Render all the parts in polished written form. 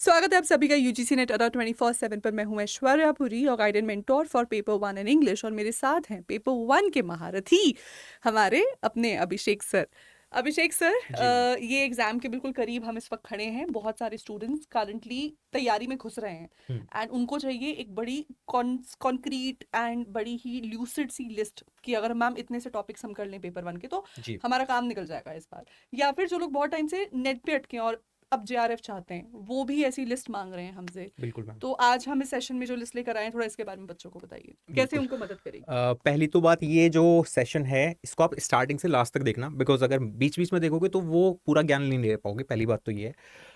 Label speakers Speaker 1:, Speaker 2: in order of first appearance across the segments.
Speaker 1: स्वागत है आप सभी का यूजीसी नेट अड्डा 24/7 पर। मैं हूं ऐश्वर्या पुरी और guide and mentor for paper 1 in English, और मेरे साथ हैं पेपर 1 के महारथी हमारे अपने अभिषेक सर। अभिषेक सर, ये एग्जाम के बिल्कुल करीब हम इस वक्त खड़े हैं। बहुत सारे स्टूडेंट्स करंटली तैयारी में घुस रहे हैं एंड उनको चाहिए एक बड़ी कॉन्क्रीट एंड बड़ी ही ल्यूसिड सी लिस्ट कि अगर मैम इतने से टॉपिक्स हम कर लें पेपर 1 के तो हमारा काम निकल जाएगा इस बार। या फिर जो लोग बहुत टाइम से नेट पे अटके और अब जेआरएफ चाहते हैं वो भी ऐसी लिस्ट मांग रहे हैं हमसे।
Speaker 2: बिल्कुल मैम।
Speaker 1: तो आज हम इस सेशन में जो लिस्ट लेकर आए हैं, थोड़ा इसके बारे में बच्चों को बताइए कैसे
Speaker 2: बिल्कुल।
Speaker 1: उनको मदद करेगी।
Speaker 2: पहली तो बात, ये जो सेशन है इसको आप स्टार्टिंग से लास्ट तक देखना, बिकॉज अगर बीच बीच में देखोगे तो वो पूरा ज्ञान नहीं ले पाओगे। पहली बात तो ये है।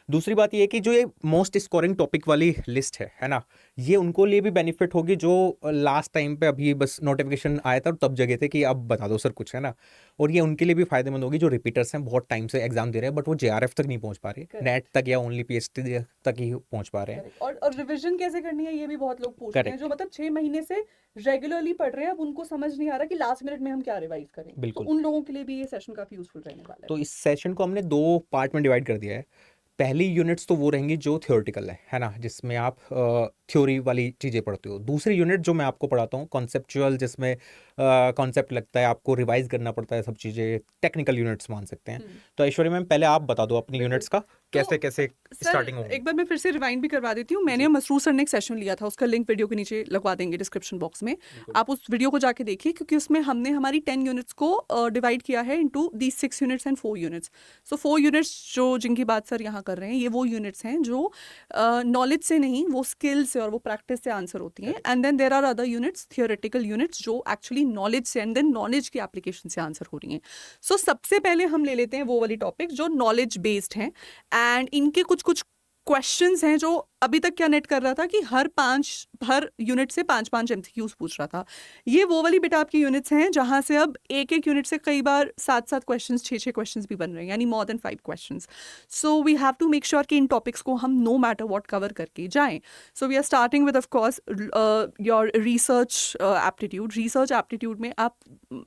Speaker 2: दूसरी बात ये है कि जो ये मोस्ट स्कोरिंग टॉपिक वाली लिस्ट है ना, ये उनको लिए भी बेनिफिट होगी जो लास्ट टाइम पे अभी बस नोटिफिकेशन आया था और तब जगह थे कि अब बता दो सर कुछ, है ना। और ये उनके लिए भी फायदेमंद होगी जो रिपीटर्स हैं, बहुत टाइम से एग्जाम दे रहे हैं बट वो जेआरएफ तक नहीं पहुंच पा रहे, नेट तक या ओनली पीएचडी तक ही पहुंच पा रहे हैं।
Speaker 1: और रिवीजन कैसे करनी है ये भी बहुत लोग पूछते हैं, जो मतलब 6 महीने से रेगुलरली पढ़ रहे हैं। अब उनको समझ नहीं आ रहा कि लास्ट मिनट में हम क्या रिवाइज करें।
Speaker 2: बिल्कुल।
Speaker 1: तो उन लोगों के लिए भी ये सेशन काफी यूजफुल रहने वाला है।
Speaker 2: तो इस सेशन को हमने 2 पार्ट में डिवाइड कर दिया है। पहली यूनिट्स तो वो रहेंगी जो थियोरेटिकल है ना, जिसमें आप थ्योरी वाली चीज़ें पढ़ते हो। दूसरी यूनिट जो मैं आपको पढ़ाता हूँ कॉन्सेप्चुअल, जिसमें कॉन्सेप्ट लगता है, आपको रिवाइज करना पड़ता है सब चीज़ें, टेक्निकल यूनिट्स मान सकते हैं। तो ऐश्वर्या मैम, पहले आप बता दो अपनी यूनिट्स का कैसे कैसे स्टार्टिंग होगी।
Speaker 1: एक बार मैं फिर से रिवाइंड भी करवा देती हूँ। मैंने मसरूर सर ने एक सेशन लिया था, उसका लिंक वीडियो के नीचे लगवा देंगे डिस्क्रिप्शन बॉक्स में। आप उस वीडियो को जाके देखिए, क्योंकि उसमें हमने हमारी 10 यूनिट्स को डिवाइड किया है into the 6 units and 4 units. So 4 units जो जिनकी बात सर यहाँ कर रहे हैं, ये वो यूनिट्स हैं जो नॉलेज से नहीं, वो स्किल से और वो प्रैक्टिस से आंसर होती हैं। And then there are other units, theoretical units, जो एक्चुअली नॉलेज से एंड देन नॉलेज की एप्लीकेशन से आंसर हो रही हैं। सो सबसे पहले हम ले लेते हैं वो वाली टॉपिक जो नॉलेज बेस्ड हैं, एंड इनके कुछ क्वेश्चंस हैं जो अभी तक क्या नेट कर रहा था कि हर यूनिट से 5-5 एमसीक्यूज पूछ रहा था। ये वो वाली बेटा आपकी यूनिट्स हैं जहां से अब एक यूनिट से कई बार 7 क्वेश्चंस, 6 क्वेश्चंस भी बन रहे हैं, यानी more than 5 questions. So we have to make sure कि इन टॉपिक्स को हम नो मैटर व्हाट कवर करके जाएं। So we are starting with of course your research aptitude. Research aptitude में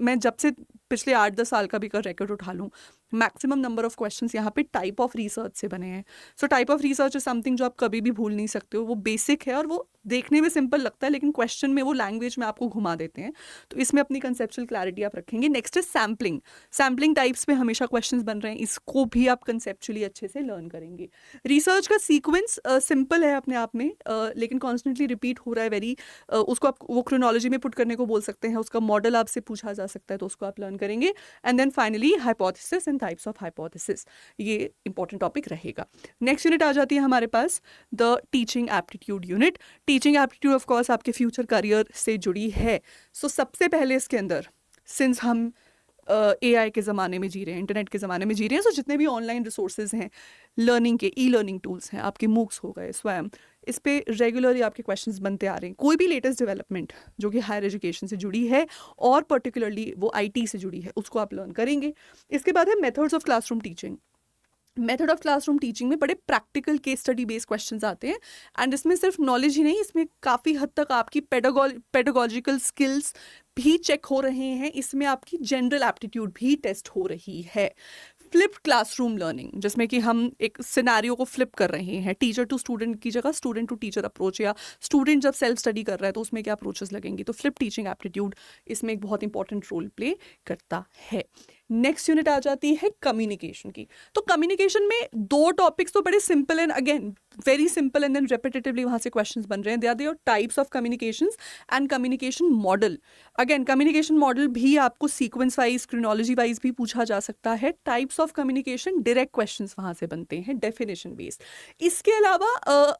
Speaker 1: मैं जब से पिछले 8-10 साल का भी कर रिकॉर्ड उठा लूँ, मैक्सिमम नंबर ऑफ क्वेश्चंस यहाँ पे टाइप ऑफ रिसर्च से बने हैं। So type of research is something जो आप कभी भी भूल नहीं सकते हो। वो बेसिक है और वो देखने में सिंपल लगता है, लेकिन क्वेश्चन में वो लैंग्वेज में आपको घुमा देते हैं। तो इसमें अपनी कंसेप्चुअल क्लैरिटी आप रखेंगे। Next is sampling. Sampling types पे हमेशा क्वेश्चंस बन रहे हैं, इसको भी आप कंसेप्चुअली अच्छे से लर्न करेंगे। रिसर्च का सीक्वेंस सिंपल है अपने आप में, लेकिन कॉन्स्टेंटली रिपीट हो रहा है उसको आप वो क्रोनोलॉजी में पुट करने को बोल सकते हैं। उसका मॉडल आपसे पूछा जा सकता है, तो उसको आप लर्न करेंगे। And then finally hypothesis and types of hypothesis, ये इंपॉर्टेंट टॉपिक रहेगा। नेक्स्ट यूनिट आ जाती है हमारे पास the teaching aptitude unit. Teaching aptitude of course आपके फ्यूचर करियर से जुड़ी है। सो सबसे पहले इसके अंदर, सिंस हम AI के ज़माने में जी रहे हैं, इंटरनेट के ज़माने में जी रहे हैं, सो जितने भी ऑनलाइन रिसोर्सेज हैं, लर्निंग के ई लर्निंग टूल्स हैं, आपके मूक्स हो गए, स्वयं, इस पे रेगुलरली आपके क्वेश्चंस बनते आ रहे हैं। कोई भी लेटेस्ट डेवलपमेंट जो कि हायर एजुकेशन से जुड़ी है और पर्टिकुलरली वो IT से जुड़ी है, उसको आप लर्न करेंगे। इसके बाद है methods of classroom teaching. Method of classroom teaching में बड़े practical case study based questions आते हैं, एंड इसमें सिर्फ नॉलेज ही नहीं, इसमें काफ़ी हद तक आपकी पेडागोजिकल स्किल्स भी चेक हो रहे हैं। इसमें आपकी जनरल एप्टीट्यूड भी टेस्ट हो रही है। फ्लिप्ड क्लासरूम लर्निंग, जिसमें कि हम एक सिनेरियो को फ्लिप कर रहे हैं, टीचर टू स्टूडेंट की जगह स्टूडेंट टू टीचर अप्रोच, या स्टूडेंट जब सेल्फ स्टडी कर रहा है तो उसमें क्या अप्रोचेस लगेंगी। तो फ्लिप टीचिंग एप्टीट्यूड इसमें एक बहुत इंपॉर्टेंट रोल प्ले करता है। नेक्स्ट यूनिट आ जाती है कम्युनिकेशन की। तो कम्युनिकेशन में 2 टॉपिक्स तो बड़े simple and again very simple, and then repetitively वहाँ से क्वेश्चंस बन रहे हैं। They are your types of communications and communication model. Again communication model भी आपको सीक्वेंस वाइज, क्रोनोलॉजी वाइज भी पूछा जा सकता है। Types of communication, direct questions वहाँ से बनते हैं, डेफिनेशन बेस्ड। इसके अलावा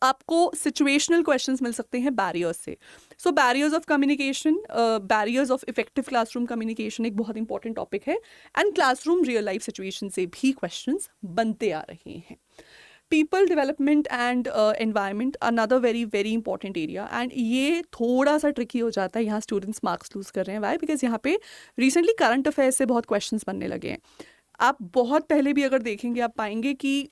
Speaker 1: आपको सिचुएशनल क्वेश्चंस मिल सकते हैं बैरियर्स से। So barriers of communication, barriers of effective classroom communication एक बहुत इंपॉर्टेंट टॉपिक है, and classroom real life situation से भी क्वेश्चंस बनते आ रहे हैं। People development and environment, another very very important area, and ये थोड़ा सा ट्रिकी हो जाता है। यहाँ स्टूडेंट्स मार्क्स लूज कर रहे हैं, वाई? बिकॉज यहाँ पे रिसेंटली करंट अफेयर्स से बहुत क्वेश्चंस बनने लगे हैं। आप बहुत पहले भी अगर देखेंगे, आप पाएंगे कि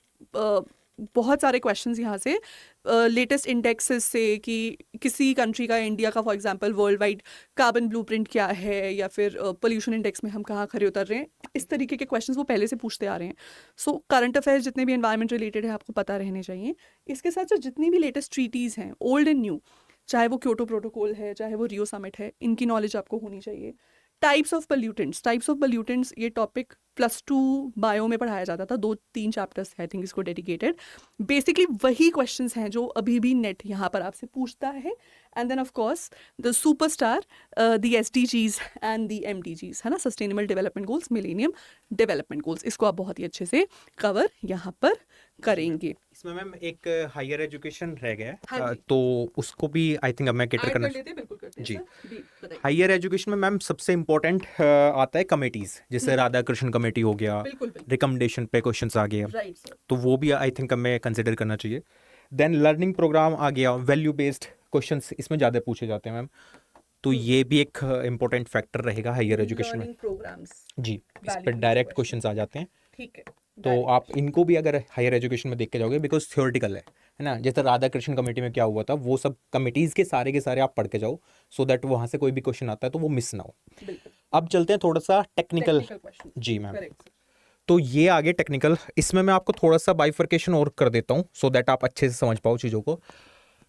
Speaker 1: बहुत सारे क्वेश्चंस यहाँ से लेटेस्ट इंडेक्सेस से कि किसी कंट्री का, इंडिया का for example, world wide carbon blueprint क्या है, या फिर पोल्यूशन इंडेक्स में हम कहाँ खरे उतर रहे हैं, इस तरीके के क्वेश्चंस वो पहले से पूछते आ रहे हैं। सो करंट अफेयर्स जितने भी एनवायरमेंट रिलेटेड है आपको पता रहने चाहिए। इसके साथ साथ जितनी भी लेटेस्ट ट्रीटीज़ हैं, ओल्ड एंड न्यू, चाहे वो क्योटो प्रोटोकॉल है, चाहे वो रियो समिट है, इनकी नॉलेज आपको होनी चाहिए। टाइप्स ऑफ पोल्यूटेंट्स, ये टॉपिक +2 बायो में पढ़ाया जाता था, 2-3 चैप्टर्स आई थिंक इसको डेडिकेटेड। बेसिकली वही क्वेश्चंस हैं जो अभी भी नेट यहाँ पर आपसे पूछता है। And then of course the superstar, the SDGs and the MDGs, है ना, sustainable development goals, millennium development goals, इसको आप बहुत ही अच्छे से कवर यहाँ पर करेंगे।
Speaker 2: इसमें मैम एक हायर एजुकेशन रह गया है,
Speaker 1: हाँ जी।
Speaker 2: तो उसको भी आई थिंक अब मैं कैटर करना
Speaker 1: बिल्कुल करते हैं
Speaker 2: जी।
Speaker 1: सर, जी बताइए।
Speaker 2: हायर एजुकेशन में मैम सबसे इम्पोर्टेंट आता है कमेटीज, जैसे राधा कृष्ण कमेटी हो गया,
Speaker 1: बिल्कुल बिल्कुल,
Speaker 2: रिकमेंडेशन पे क्वेश्चंस आ गए,
Speaker 1: राइट सर।
Speaker 2: तो वो भी आई थिंक हमें कंसिडर करना चाहिए। देन लर्निंग प्रोग्राम आ गया, वैल्यू बेस्ड क्वेश्चंस इसमें ज़्यादा पूछे जाते हैं मैम, तो ये भी एक इम्पोर्टेंट फैक्टर रहेगा हायर एजुकेशन में
Speaker 1: लर्निंग प्रोग्राम्स,
Speaker 2: जी। इस
Speaker 1: Value
Speaker 2: पर
Speaker 1: based
Speaker 2: डायरेक्ट
Speaker 1: questions।
Speaker 2: क्वेश्चंस आ जाते हैं,
Speaker 1: ठीक है,
Speaker 2: तो आप इनको भी अगर हायर एजुकेशन में देख के जाओगे, बिकॉज थियोरटिकल है ना। जैसे राधा कृष्ण कमेटी में क्या हुआ था, वो सब कमेटीज के सारे आप पढ़ के जाओ, सो दैट वहाँ से कोई भी क्वेश्चन आता है तो वो मिस ना हो।
Speaker 1: बिल्कुल।
Speaker 2: अब चलते हैं थोड़ा सा टेक्निकल
Speaker 1: क्वेश्चन,
Speaker 2: जी मैम।
Speaker 1: Correct sir.
Speaker 2: तो ये आगे टेक्निकल, इसमें मैं आपको थोड़ा सा बाइफर्केशन और कर देता हूँ सो दैट आप अच्छे से समझ पाओ चीज़ों को।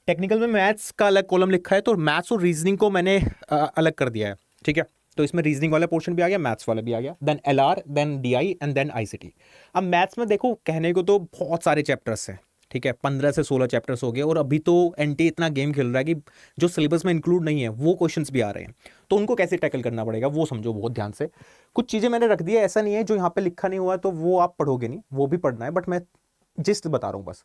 Speaker 2: टेक्निकल में मैथ्स का अलग कॉलम लिखा है, तो मैथ्स और रीजनिंग को मैंने अलग कर दिया है, ठीक है। तो इसमें रीजनिंग वाला पोर्शन भी आ गया, मैथ्स वाला भी आ गया, then LR, then DI and then ICT। अब मैथ्स में देखो, कहने को तो बहुत सारे चैप्टर्स हैं, ठीक है, 15 से 16 चैप्टर्स हो गए, और अभी तो NT इतना गेम खेल रहा है कि जो सिलेबस में इंक्लूड नहीं है वो क्वेश्चंस भी आ रहे हैं, तो उनको कैसे टैकल करना पड़ेगा वो समझो बहुत ध्यान से। कुछ चीज़ें मैंने रख दी है, ऐसा नहीं है जो यहाँ पे लिखा नहीं हुआ है तो वो आप पढ़ोगे नहीं, वो भी पढ़ना है, बट मैं जिस्ट बता रहा हूँ बस।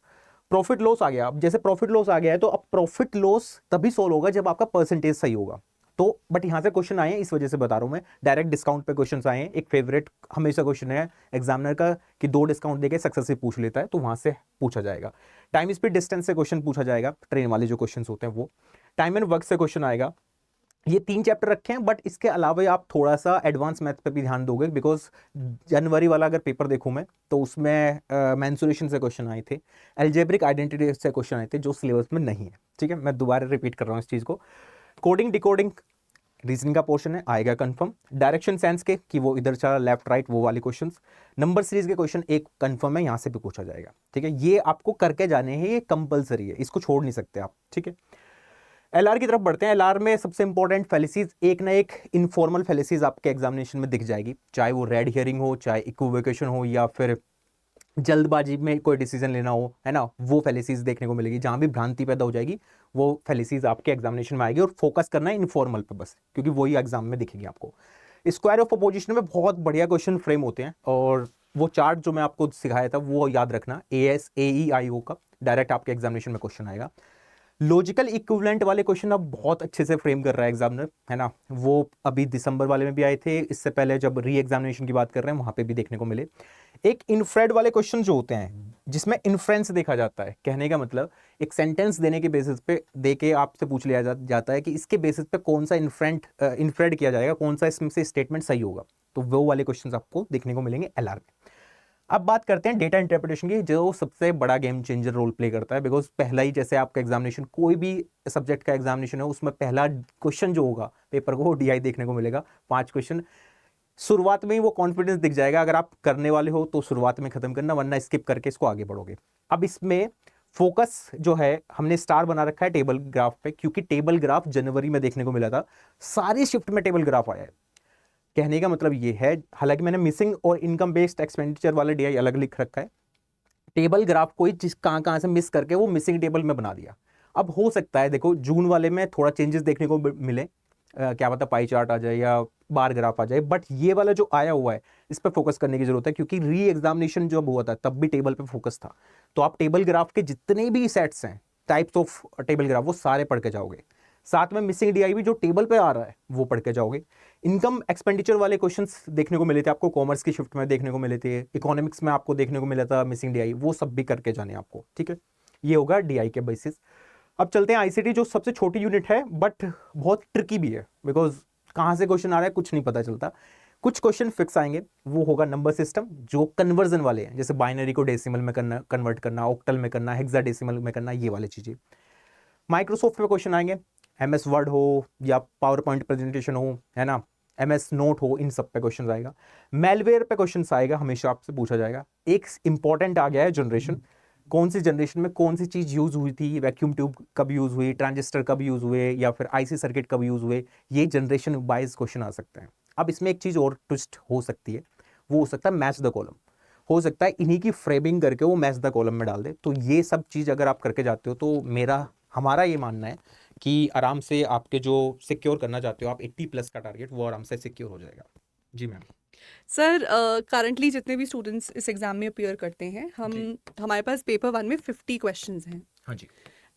Speaker 2: प्रॉफिट लॉस आ गया, अब जैसे प्रॉफिट लॉस आ गया है, तो अब प्रॉफिट लॉस तभी सोल्व होगा जब आपका परसेंटेज सही होगा। तो बट यहाँ से क्वेश्चन आए हैं, इस वजह से बता रहा हूँ मैं, डायरेक्ट डिस्काउंट पे क्वेश्चन आए हैं। एक फेवरेट हमेशा क्वेश्चन है एग्जामिनर का कि 2 डिस्काउंट देके सक्सेसिव पूछ लेता है, तो वहाँ से पूछा जाएगा। टाइम स्पीड डिस्टेंस से क्वेश्चन पूछा जाएगा, ट्रेन वाले जो क्वेश्चन होते हैं वो। टाइम एंड वर्क से क्वेश्चन आएगा। ये 3 चैप्टर रखे हैं, बट इसके अलावा आप थोड़ा सा एडवांस मैथ पे भी ध्यान दोगे, बिकॉज जनवरी वाला अगर पेपर देखूं मैं तो उसमें मेंसुरेशन से क्वेश्चन आए थे, एल्जेब्रिक आइडेंटिटी से क्वेश्चन आए थे, जो सिलेबस में नहीं है, ठीक है। मैं दोबारा रिपीट कर रहा हूँ इस चीज़ को। कोडिंग डिकोडिंग रीजनिंग का पोर्शन है, आएगा कंफर्म। डायरेक्शन सेंस के कि वो इधर चला लेफ्ट राइट, वो वाले क्वेश्चंस। नंबर सीरीज के क्वेश्चन एक कंफर्म है, यहाँ से भी पूछा जाएगा, ठीक है। ये आपको करके जाने हैं, ये कंपलसरी है, इसको छोड़ नहीं सकते आप, ठीक है। LR की तरफ बढ़ते हैं। LR में सबसे इंपॉर्टेंट फैलिसीज, एक ना एक इनफॉर्मल फैलिसीज आपके एग्जामिनेशन में दिख जाएगी, चाहे वो रेड हियरिंग हो, चाहे इक्विवोकेशन हो, या फिर जल्दबाजी में कोई डिसीजन लेना हो, है ना, वो फैलिसीज देखने को मिलेगी। जहां भी भ्रांति पैदा हो जाएगी वो फैलिसीज आपके एग्जामिनेशन में आएगी, और फोकस करना है इनफॉर्मल पे बस, क्योंकि वही एग्जाम में दिखेगी आपको। स्क्वायर ऑफ अपोजिशन में बहुत बढ़िया क्वेश्चन फ्रेम होते हैं, और वो चार्ट जो मैं आपको सिखाया था वो याद रखना, ASAEIO का डायरेक्ट आपके एग्जामिनेशन में क्वेश्चन आएगा। लॉजिकल इक्विवेलेंट वाले क्वेश्चन अब बहुत अच्छे से फ्रेम कर रहा है एग्जामिनर, है ना, वो अभी दिसंबर वाले में भी आए थे, इससे पहले जब री एग्जामिनेशन की बात कर रहे हैं वहां पे भी देखने को मिले। एक इनफ्रेड वाले क्वेश्चन जो होते हैं, जिसमें इन्फ्रेंस देखा जाता है, कहने का मतलब एक सेंटेंस देने के बेसिस पे देके आपसे पूछ लिया जाता है कि इसके बेसिस पे कौन सा इन्फ्रेड किया जाएगा, कौन सा इसमें से स्टेटमेंट सही होगा, तो वो वाले क्वेश्चन आपको देखने को मिलेंगे LR में। अब बात करते हैं डेटा इंटरप्रिटेशन की, जो सबसे बड़ा गेम चेंजर रोल प्ले करता है, बिकॉज पहला ही, जैसे आपका एग्जामिनेशन, कोई भी सब्जेक्ट का एग्जामिनेशन है, उसमें पहला क्वेश्चन जो होगा पेपर को, वो DI देखने को मिलेगा। 5 क्वेश्चन, शुरुआत में ही वो कॉन्फिडेंस दिख जाएगा, अगर आप करने वाले हो तो शुरुआत में खत्म करना, वरना स्किप करके इसको आगे बढ़ोगे। अब इसमें फोकस जो है, हमने स्टार बना रखा है टेबल ग्राफ पे, क्योंकि टेबल ग्राफ जनवरी में देखने को मिला था, सारी शिफ्ट में टेबल ग्राफ आया है। कहने का मतलब ये है, हालांकि मैंने मिसिंग और इनकम बेस्ड एक्सपेंडिचर वाला DI अलग लिख रखा है, टेबल ग्राफ को जिस कहाँ से मिस करके वो मिसिंग टेबल में बना दिया। अब हो सकता है, देखो जून वाले में थोड़ा चेंजेस देखने को मिले, क्या पता पाई चार्ट आ जाए या बार ग्राफ आ जाए, बट ये वाला जो आया हुआ है इस पर फोकस करने की जरूरत है, क्योंकि री एग्जामिनेशन जब हुआ था तब भी टेबल पे फोकस था। तो आप टेबल ग्राफ के जितने भी सेट्स हैं, टाइप्स ऑफ टेबल ग्राफ, वो सारे पढ़ के जाओगे। साथ में मिसिंग DI भी जो टेबल पे आ रहा है वो पढ़ के जाओगे। इनकम एक्सपेंडिचर वाले क्वेश्चंस देखने को मिले थे आपको, कॉमर्स की शिफ्ट में देखने को मिले थे, इकोनॉमिक्स में आपको देखने को मिला था मिसिंग DI, वो सब भी करके जाने आपको, ठीक है। ये होगा DI के बेसिस। अब चलते हैं ICT, जो सबसे छोटी यूनिट है बट बहुत ट्रिकी भी है, बिकॉज कहाँ से क्वेश्चन आ रहा है कुछ नहीं पता चलता। कुछ क्वेश्चन फिक्स आएंगे, वो होगा नंबर सिस्टम जो कन्वर्जन वाले हैं, जैसे बाइनरी को डेसिमल में करना, कन्वर्ट करना, ऑक्टल में करना, हेक्साडेसिमल में करना, ये वाली चीज़ें। माइक्रोसॉफ्ट पे क्वेश्चन आएंगे, MS वर्ड हो या पावर पॉइंट प्रेजेंटेशन हो, है ना, MS नोट हो, इन सब पे क्वेश्चन आएगा। मेलवेयर पे क्वेश्चन आएगा, हमेशा आपसे पूछा जाएगा। एक इंपॉर्टेंट आ गया है जनरेशन, कौन सी जनरेशन में कौन सी चीज़ यूज़ हुई थी, वैक्यूम ट्यूब कब यूज़ हुई, ट्रांजिस्टर कब यूज़ हुए, या फिर IC सर्किट कब यूज़ हुए, ये जनरेशन वाइज क्वेश्चन आ सकते हैं। अब इसमें एक चीज़ और ट्विस्ट हो सकती है, वो हो सकता है मैच द कॉलम। हो सकता है इन्हीं की फ्रेमिंग करके वो मैच द कॉलम में डाल दे। तो ये सब चीज़ अगर आप करके जाते हो तो हमारा ये मानना है कि आराम से आपके जो सिक्योर करना चाहते हो आप 80+ का टारगेट, वो आराम से सिक्योर हो जाएगा। जी मैम।
Speaker 1: सर करंटली जितने भी स्टूडेंट्स इस एग्ज़ाम में अपीयर करते हैं, हमारे पास पेपर 1 में 50 क्वेश्चंस हैं।
Speaker 2: हाँ जी।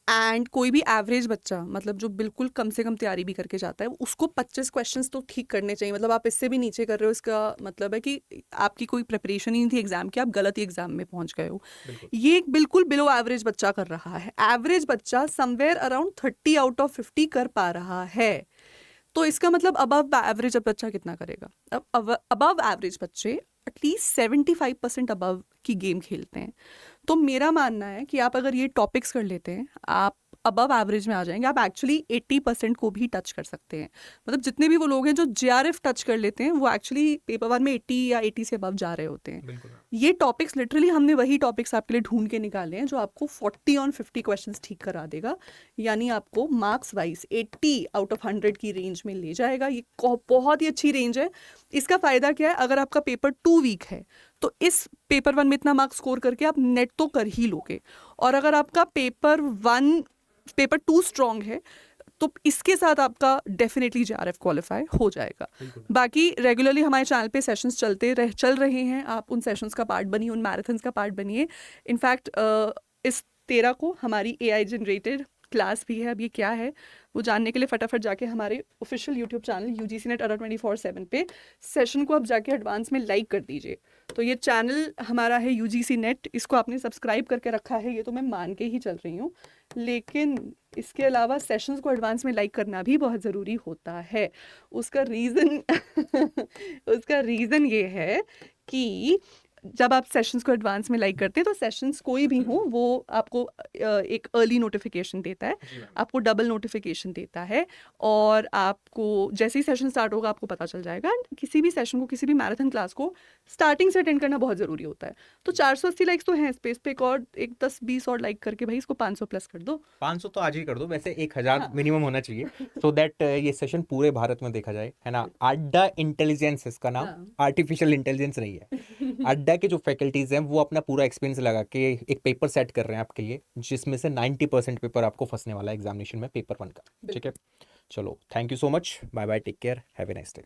Speaker 1: एंड कोई भी एवरेज बच्चा, मतलब जो बिल्कुल कम से कम तैयारी भी करके जाता है, उसको 25 क्वेश्चंस तो ठीक करने चाहिए। मतलब आप इससे भी नीचे कर रहे हो, इसका मतलब है कि आपकी कोई प्रिपरेशन ही नहीं थी एग्जाम की, आप गलत ही एग्जाम में पहुंच गए हो। ये एक बिल्कुल बिलो एवरेज बच्चा कर रहा है। एवरेज बच्चा समवेयर अराउंड 30 आउट ऑफ 50 कर पा रहा है। तो इसका मतलब अबव एवरेज बच्चा कितना करेगा? अब अबव एवरेज बच्चे एटलीस्ट 75% अबव की गेम खेलते हैं। तो मेरा मानना है कि आप अगर ये टॉपिक्स कर लेते हैं, आप अबव एवरेज में आ जाएंगे। आप एक्चुअली 80% को भी टच कर सकते हैं। मतलब जितने भी वो लोग हैं जो JRF टच कर लेते हैं, वो एक्चुअली पेपर 1 में 80 या 80 से अबव जा रहे होते हैं। ये टॉपिक्स लिटरली हमने वही टॉपिक्स आपके लिए ढूंढ के निकाले हैं जो आपको 40 ऑन 50 क्वेश्चंस ठीक करा देगा। यानी आपको मार्क्स वाइज 80 आउट ऑफ 100 की रेंज में ले जाएगा। ये बहुत ही अच्छी रेंज है। इसका फ़ायदा क्या है? अगर आपका पेपर 2 वीक है तो इस पेपर 1 में इतना मार्क्स स्कोर करके आप नेट तो कर ही लोगे। और अगर आपका पेपर 2 स्ट्रॉन्ग है तो इसके साथ आपका डेफिनेटली JRF क्वालिफाई हो जाएगा। बाकी रेगुलरली हमारे चैनल पे सेशंस चल रहे हैं। आप उन सेशंस का पार्ट बनिए, उन मैराथन्स का पार्ट बनिए। इनफैक्ट इस 13 को हमारी AI जनरेटेड क्लास भी है। अब ये क्या है वो जानने के लिए फटाफट जाके हमारे official YouTube channel UGC NET अड्डा 24/7 पे सेशन को आप जाके एडवांस में लाइक कर दीजिए। तो ये चैनल हमारा है UGC NET, इसको आपने सब्सक्राइब करके रखा है, ये तो मैं मान के ही चल रही हूँ। लेकिन इसके अलावा सेशंस को एडवांस में लाइक करना भी बहुत ज़रूरी होता है। उसका रीज़न ये है कि जब आप सेशंस को एडवांस में लाइक करते हैं तो सेशंस कोई भी हो वो आपको एक अर्ली नोटिफिकेशन देता है, आपको डबल नोटिफिकेशन देता है, और आपको जैसे ही सेशन स्टार्ट होगा आपको पता चल जाएगा। किसी भी सेशन को, किसी भी मैराथन क्लास को स्टार्टिंग से अटेंड करना बहुत ज़रूरी होता है। तो 480 लाइक्स तो हैं इस पे एक और 10-20 और लाइक करके भाई इसको 500+ कर दो।
Speaker 2: 500 तो आज ही कर दो, वैसे 1000 मिनिमम होना चाहिए, सो दैट ये सेशन पूरे भारत में देखा जाए, है ना। अड्डा इंटेलिजेंस इसका नाम, आर्टिफिशियल इंटेलिजेंस नहीं है। अड्डा के जो फैकल्टीज हैं वो अपना पूरा एक्सपीरियंस लगा के एक पेपर सेट कर रहे हैं आपके लिए, जिसमें से 90% पेपर आपको फंसने वाला है एग्जामिनेशन में पेपर 1 का। ठीक है, चलो, thank you so much, bye bye, take care, have a nice day.